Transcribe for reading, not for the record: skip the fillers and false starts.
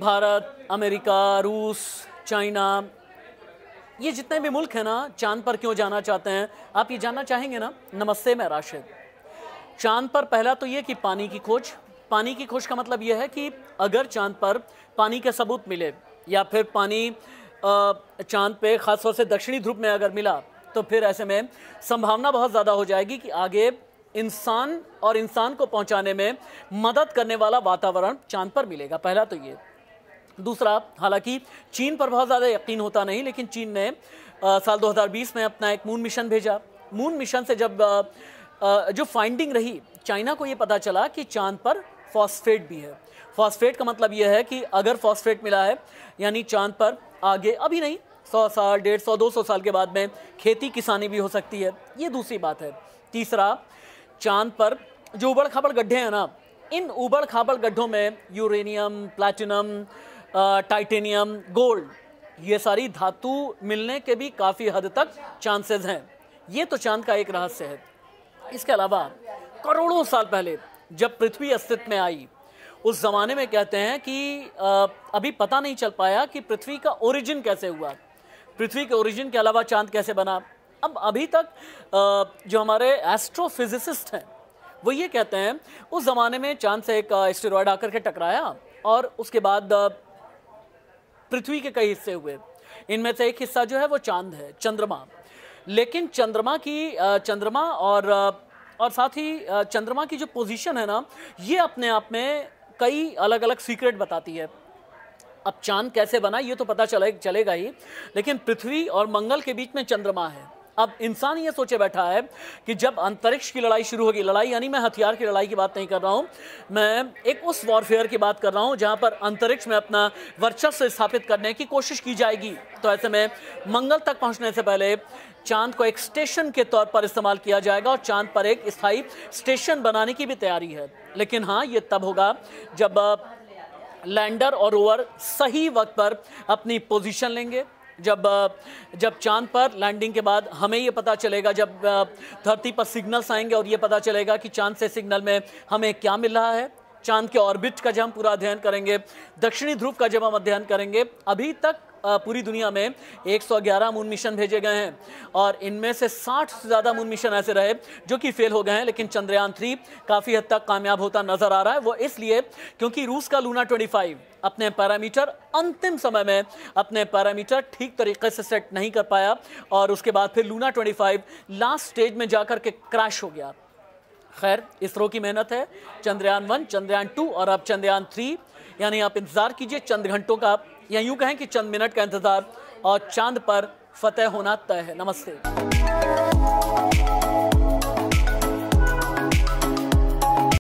Bharat, America, रूस, China, ये जितने भी मुल्क हैं ना, चांद पर क्यों जाना चाहते हैं? आप ये जानना चाहेंगे ना? नमस्ते, मैं राशिद। चांद पर पहला तो ये कि पानी की खोज। पानी की खोज का मतलब यह है कि अगर चांद पर पानी के सबूत मिले या फिर पानी चांद पे खासतौर से दक्षिणी ध्रुव में अगर मिला, तो फिर ऐसे में संभावना बहुत ज़्यादा हो जाएगी कि आगे इंसान को पहुंचाने में मदद करने वाला वातावरण चांद पर मिलेगा। पहला तो ये। दूसरा, हालांकि चीन पर बहुत ज़्यादा यकीन होता नहीं, लेकिन चीन ने साल 2020 में अपना एक मून मिशन भेजा। मून मिशन से जब जो फाइंडिंग रही, चाइना को ये पता चला कि चांद पर फॉस्फेट भी है। फॉस्फेट का मतलब यह है कि अगर फॉस्फेट मिला है, यानी चांद पर आगे अभी नहीं 100 साल, 150, 200 साल के बाद में खेती किसानी भी हो सकती है। ये दूसरी बात है। तीसरा, चांद पर जो उबड़ खाबड़ गड्ढे हैं ना, इन उबड़ खाबड़ गड्ढों में यूरेनियम, प्लैटिनम, टाइटेनियम, गोल्ड, ये सारी धातु मिलने के भी काफ़ी हद तक चांसेस हैं। ये तो चांद का एक रहस्य है। इसके अलावा करोड़ों साल पहले जब पृथ्वी अस्तित्व में आई, उस ज़माने में कहते हैं कि अभी पता नहीं चल पाया कि पृथ्वी का ओरिजिन कैसे हुआ। पृथ्वी के ओरिजिन के अलावा चांद कैसे बना। अब अभी तक जो हमारे एस्ट्रोफिजिसिस्ट हैं वो ये कहते हैं उस ज़माने में चांद से एक एस्टेरॉयड आकर के टकराया और उसके बाद पृथ्वी के कई हिस्से हुए। इनमें से एक हिस्सा जो है वो चांद है, चंद्रमा। लेकिन चंद्रमा और साथ ही चंद्रमा की जो पोजीशन है ना, ये अपने आप में कई अलग अलग सीक्रेट बताती है। अब चांद कैसे बना ये तो पता चलेगा ही, लेकिन पृथ्वी और मंगल के बीच में चंद्रमा है। अब इंसान ये सोचे बैठा है कि जब अंतरिक्ष की लड़ाई शुरू होगी, लड़ाई यानी मैं हथियार की लड़ाई की बात नहीं कर रहा हूँ, मैं एक उस वॉरफेयर की बात कर रहा हूँ जहाँ पर अंतरिक्ष में अपना वर्चस्व स्थापित करने की कोशिश की जाएगी। तो ऐसे में मंगल तक पहुँचने से पहले चांद को एक स्टेशन के तौर पर इस्तेमाल किया जाएगा और चांद पर एक स्थायी स्टेशन बनाने की भी तैयारी है। लेकिन हाँ, ये तब होगा जब लैंडर और रोवर सही वक्त पर अपनी पोजीशन लेंगे। जब चांद पर लैंडिंग के बाद हमें ये पता चलेगा, जब धरती पर सिग्नल्स आएंगे और ये पता चलेगा कि चांद से सिग्नल में हमें क्या मिल रहा है। चांद के ऑर्बिट का जब हम पूरा अध्ययन करेंगे, दक्षिणी ध्रुव का जब हम अध्ययन करेंगे। अभी तक पूरी दुनिया में 111 मून मिशन भेजे गए हैं और इनमें से 60 से ज़्यादा मून मिशन ऐसे रहे जो कि फेल हो गए हैं। लेकिन चंद्रयान 3 काफ़ी हद तक कामयाब होता नजर आ रहा है। वो इसलिए क्योंकि रूस का लूना 25 अपने पैरामीटर अंतिम समय में अपने पैरामीटर ठीक तरीके से सेट नहीं कर पाया और उसके बाद फिर लूना 25 लास्ट स्टेज में जाकर के क्रैश हो गया। खैर, इसरो की मेहनत है। चंद्रयान 1, चंद्रयान 2 और अब चंद्रयान 3, यानी आप इंतजार कीजिए चंद घंटों का, या यूं कहें कि चंद मिनट का इंतजार, और चांद पर फतेह होना तय है। नमस्ते।